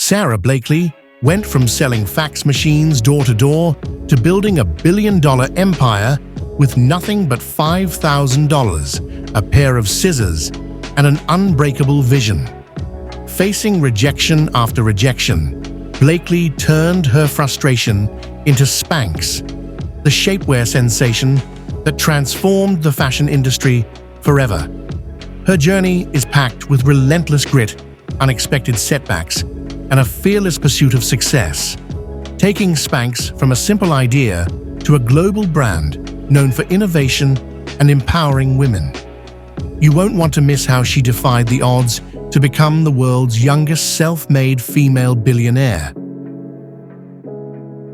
Sara Blakely went from selling fax machines door to door to building a billion-dollar empire with nothing but $5,000, a pair of scissors, and an unbreakable vision. Facing rejection after rejection, Blakely turned her frustration into Spanx, the shapewear sensation that transformed the fashion industry forever. Her journey is packed with relentless grit, unexpected setbacks, and a fearless pursuit of success, taking Spanx from a simple idea to a global brand known for innovation and empowering women. You won't want to miss how she defied the odds to become the world's youngest self-made female billionaire.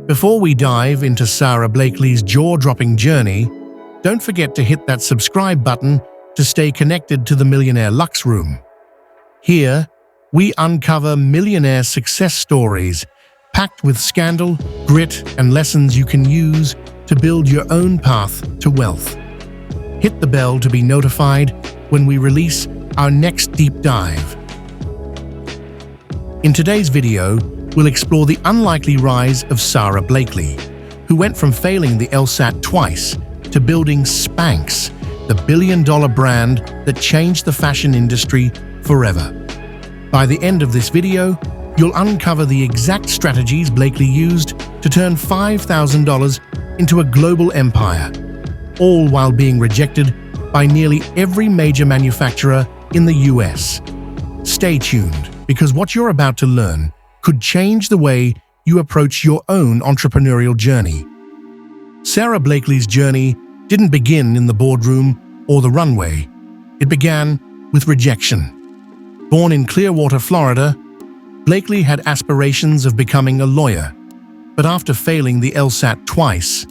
Before we dive into Sara Blakely's jaw-dropping journey, don't forget to hit that subscribe button to stay connected to the Millionaire Luxe Room. Here, we uncover millionaire success stories packed with scandal, grit, and lessons you can use to build your own path to wealth. Hit the bell to be notified when we release our next deep dive. In today's video, we'll explore the unlikely rise of Sara Blakely, who went from failing the LSAT twice to building Spanx, the billion-dollar brand that changed the fashion industry forever. By the end of this video, you'll uncover the exact strategies Blakely used to turn $5,000 into a global empire, all while being rejected by nearly every major manufacturer in the US. Stay tuned, because what you're about to learn could change the way you approach your own entrepreneurial journey. Sara Blakely's journey didn't begin in the boardroom or the runway. It began with rejection. Born in Clearwater, Florida, Blakely had aspirations of becoming a lawyer, but after failing the LSAT twice,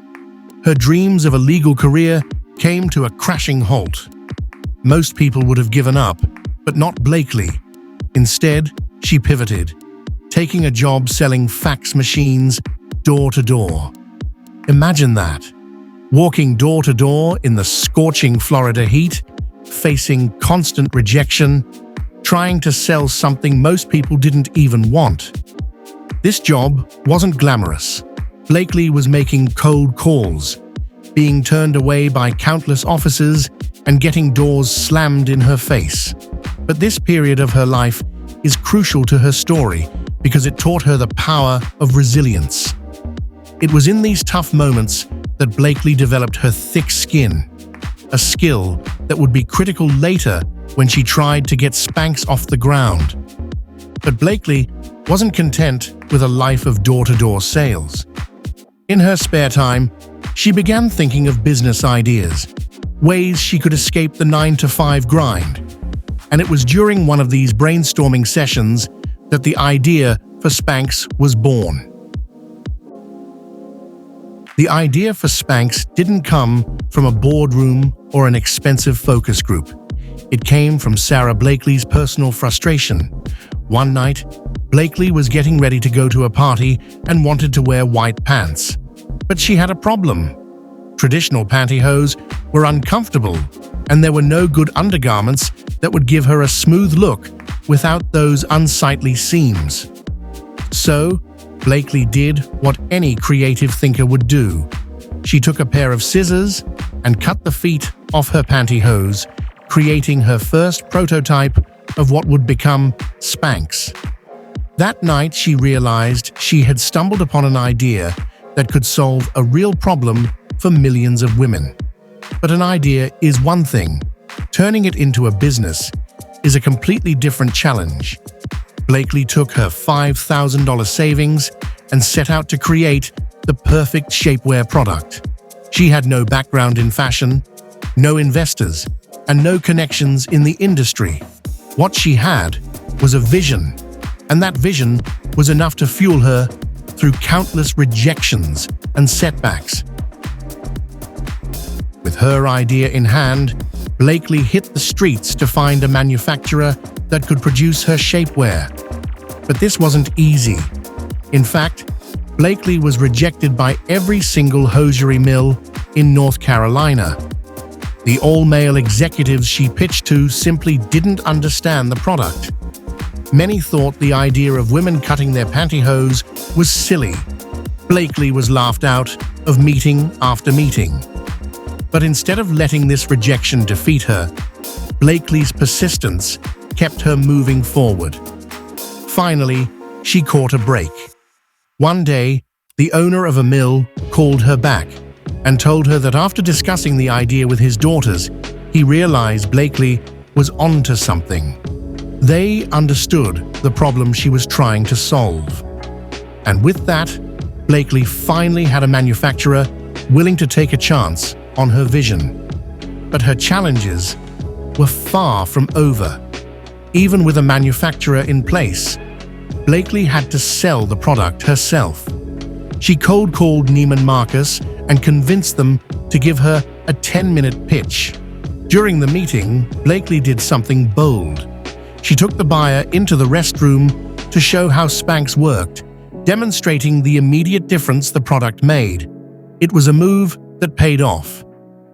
her dreams of a legal career came to a crashing halt. Most people would have given up, but not Blakely. Instead, she pivoted, taking a job selling fax machines door to door. Imagine that, walking door to door in the scorching Florida heat, facing constant rejection, trying to sell something most people didn't even want. This job wasn't glamorous. Blakely was making cold calls, being turned away by countless offices, and getting doors slammed in her face. But this period of her life is crucial to her story because it taught her the power of resilience. It was in these tough moments that Blakely developed her thick skin, a skill that would be critical later when she tried to get Spanx off the ground. But Blakely wasn't content with a life of door-to-door sales. In her spare time, she began thinking of business ideas, ways she could escape the 9-to-5 grind. And it was during one of these brainstorming sessions that the idea for Spanx was born. The idea for Spanx didn't come from a boardroom or an expensive focus group. It came from Sara Blakely's personal frustration. One night, Blakely was getting ready to go to a party and wanted to wear white pants. But she had a problem. Traditional pantyhose were uncomfortable, and there were no good undergarments that would give her a smooth look without those unsightly seams. So, Blakely did what any creative thinker would do. She took a pair of scissors and cut the feet off her pantyhose, creating her first prototype of what would become Spanx. That night, she realized she had stumbled upon an idea that could solve a real problem for millions of women. But an idea is one thing. Turning it into a business is a completely different challenge. Blakely took her $5,000 savings and set out to create the perfect shapewear product. She had no background in fashion, no investors, and no connections in the industry. What she had was a vision, and that vision was enough to fuel her through countless rejections and setbacks. With her idea in hand, Blakely hit the streets to find a manufacturer that could produce her shapewear. But this wasn't easy. In fact, Blakely was rejected by every single hosiery mill in North Carolina. The all-male executives she pitched to simply didn't understand the product. Many thought the idea of women cutting their pantyhose was silly. Blakely was laughed out of meeting after meeting. But instead of letting this rejection defeat her, Blakely's persistence kept her moving forward. Finally, she caught a break. One day, the owner of a mill called her back and told her that after discussing the idea with his daughters, he realized Blakely was onto something. They understood the problem she was trying to solve. And with that, Blakely finally had a manufacturer willing to take a chance on her vision. But her challenges were far from over. Even with a manufacturer in place, Blakely had to sell the product herself. She cold called Neiman Marcus and convinced them to give her a 10-minute pitch. During the meeting, Blakely did something bold. She took the buyer into the restroom to show how Spanx worked, demonstrating the immediate difference the product made. It was a move that paid off.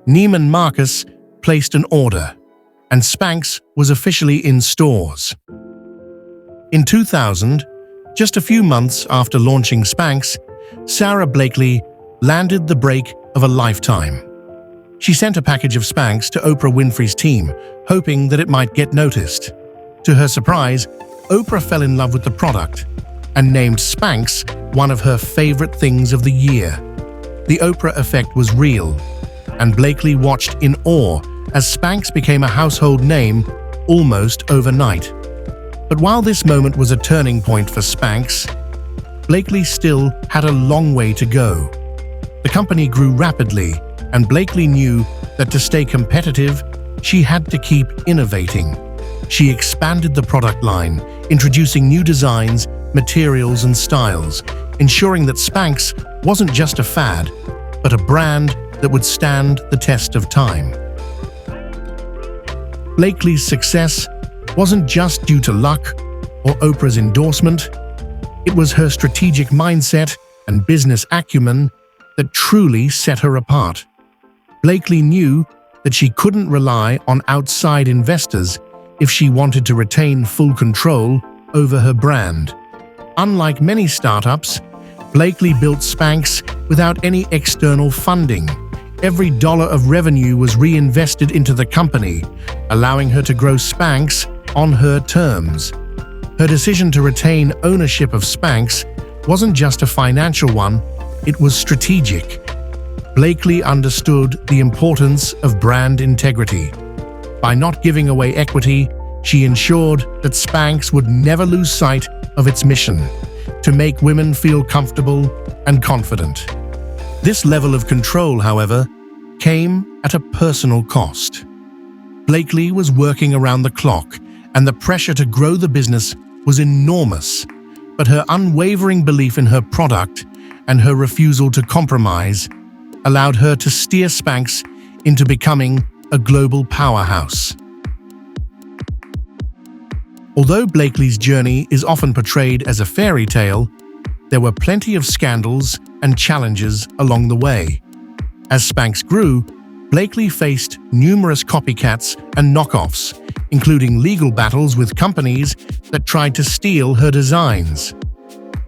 Neiman Marcus placed an order, and Spanx was officially in stores. In 2000, just a few months after launching Spanx, Sara Blakely landed the break of a lifetime. She sent a package of Spanx to Oprah Winfrey's team, hoping that it might get noticed. To her surprise, Oprah fell in love with the product and named Spanx one of her favorite things of the year. The Oprah Effect was real, and Blakely watched in awe as Spanx became a household name almost overnight. But while this moment was a turning point for Spanx, Blakely still had a long way to go. The company grew rapidly, and Blakely knew that to stay competitive, she had to keep innovating. She expanded the product line, introducing new designs, materials, and styles, ensuring that Spanx wasn't just a fad, but a brand that would stand the test of time. Blakely's success wasn't just due to luck or Oprah's endorsement. It was her strategic mindset and business acumen that truly set her apart. Blakely knew that she couldn't rely on outside investors if she wanted to retain full control over her brand. Unlike many startups, Blakely built Spanx without any external funding. Every dollar of revenue was reinvested into the company, allowing her to grow Spanx on her terms. Her decision to retain ownership of Spanx wasn't just a financial one, it was strategic. Blakely understood the importance of brand integrity. By not giving away equity, she ensured that Spanx would never lose sight of its mission: to make women feel comfortable and confident. This level of control, however, came at a personal cost. Blakely was working around the clock, and the pressure to grow the business was enormous. But her unwavering belief in her product and her refusal to compromise allowed her to steer Spanx into becoming a global powerhouse. Although Blakely's journey is often portrayed as a fairy tale, there were plenty of scandals and challenges along the way. As Spanx grew, Blakely faced numerous copycats and knockoffs, including legal battles with companies that tried to steal her designs.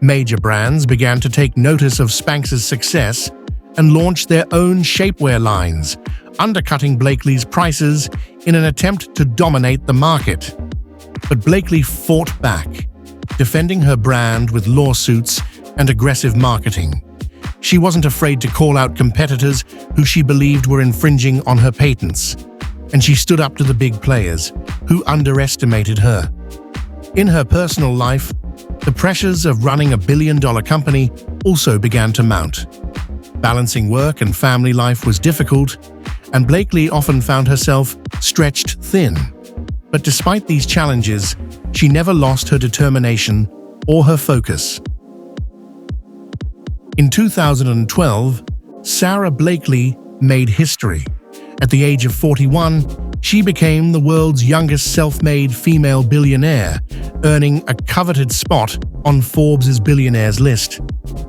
Major brands began to take notice of Spanx's success and launched their own shapewear lines, undercutting Blakely's prices in an attempt to dominate the market. But Blakely fought back, defending her brand with lawsuits and aggressive marketing. She wasn't afraid to call out competitors who she believed were infringing on her patents, and she stood up to the big players who underestimated her. In her personal life, the pressures of running a billion-dollar company also began to mount. Balancing work and family life was difficult, and Blakely often found herself stretched thin. But despite these challenges, she never lost her determination or her focus. In 2012, Sara Blakely made history. At the age of 41, she became the world's youngest self-made female billionaire, earning a coveted spot on Forbes' Billionaires list.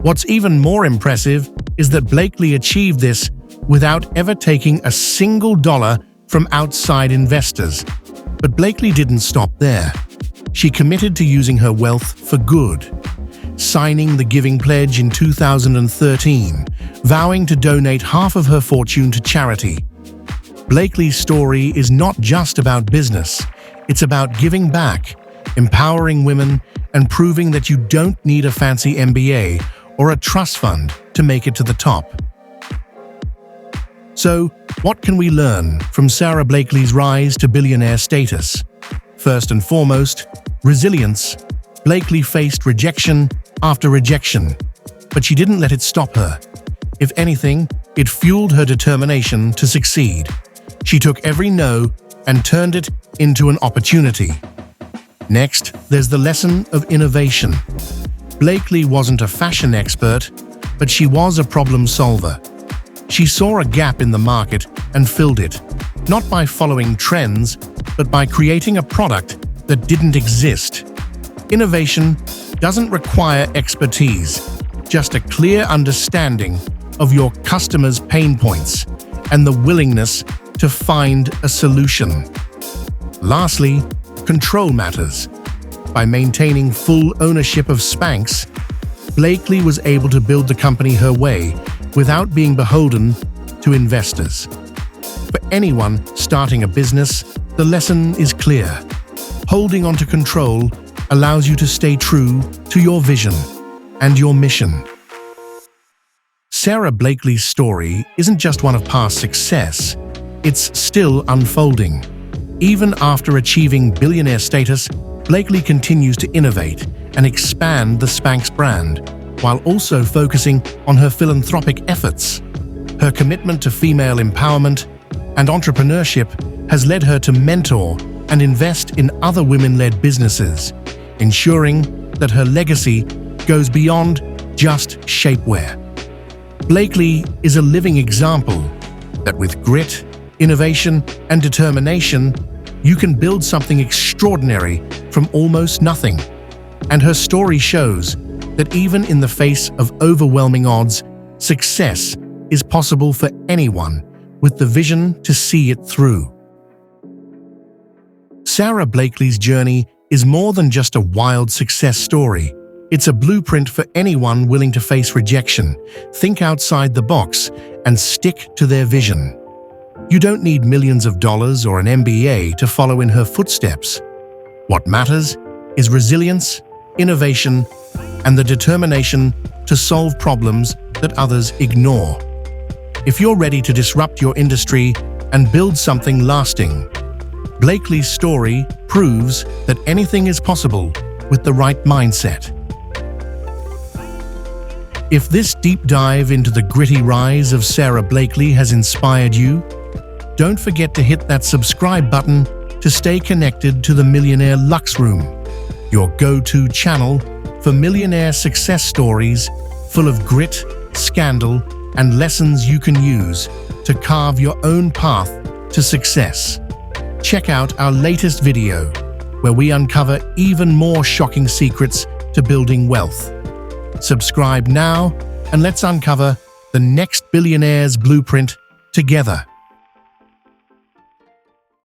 What's even more impressive is that Blakely achieved this without ever taking a single dollar from outside investors. But Blakely didn't stop there. She committed to using her wealth for good, signing the Giving Pledge in 2013, vowing to donate half of her fortune to charity. Blakely's story is not just about business. It's about giving back, empowering women, and proving that you don't need a fancy MBA or a trust fund to make it to the top. So, what can we learn from Sara Blakely's rise to billionaire status? First and foremost, resilience. Blakely faced rejection after rejection, but she didn't let it stop her. If anything, it fueled her determination to succeed. She took every no and turned it into an opportunity. Next, there's the lesson of innovation. Blakely wasn't a fashion expert, but she was a problem solver. She saw a gap in the market and filled it, not by following trends, but by creating a product that didn't exist. Innovation doesn't require expertise, just a clear understanding of your customers' pain points and the willingness to find a solution. Lastly, control matters. By maintaining full ownership of Spanx, Blakely was able to build the company her way without being beholden to investors. For anyone starting a business, the lesson is clear. Holding onto control allows you to stay true to your vision and your mission. Sara Blakely's story isn't just one of past success, it's still unfolding. Even after achieving billionaire status, Blakely continues to innovate and expand the Spanx brand, while also focusing on her philanthropic efforts. Her commitment to female empowerment and entrepreneurship has led her to mentor and invest in other women-led businesses, ensuring that her legacy goes beyond just shapewear. Blakely is a living example that with grit, innovation, and determination, you can build something extraordinary from almost nothing. And her story shows that even in the face of overwhelming odds, success is possible for anyone with the vision to see it through. Sara Blakely's journey is more than just a wild success story. It's a blueprint for anyone willing to face rejection, think outside the box, and stick to their vision. You don't need millions of dollars or an MBA to follow in her footsteps. What matters is resilience, innovation, and the determination to solve problems that others ignore. If you're ready to disrupt your industry and build something lasting, Blakely's story proves that anything is possible with the right mindset. If this deep dive into the gritty rise of Sara Blakely has inspired you, don't forget to hit that subscribe button to stay connected to the Millionaire Luxe Room, your go-to channel for millionaire success stories full of grit, scandal, and lessons you can use to carve your own path to success. Check out our latest video, where we uncover even more shocking secrets to building wealth. Subscribe now, and let's uncover the next billionaire's blueprint together.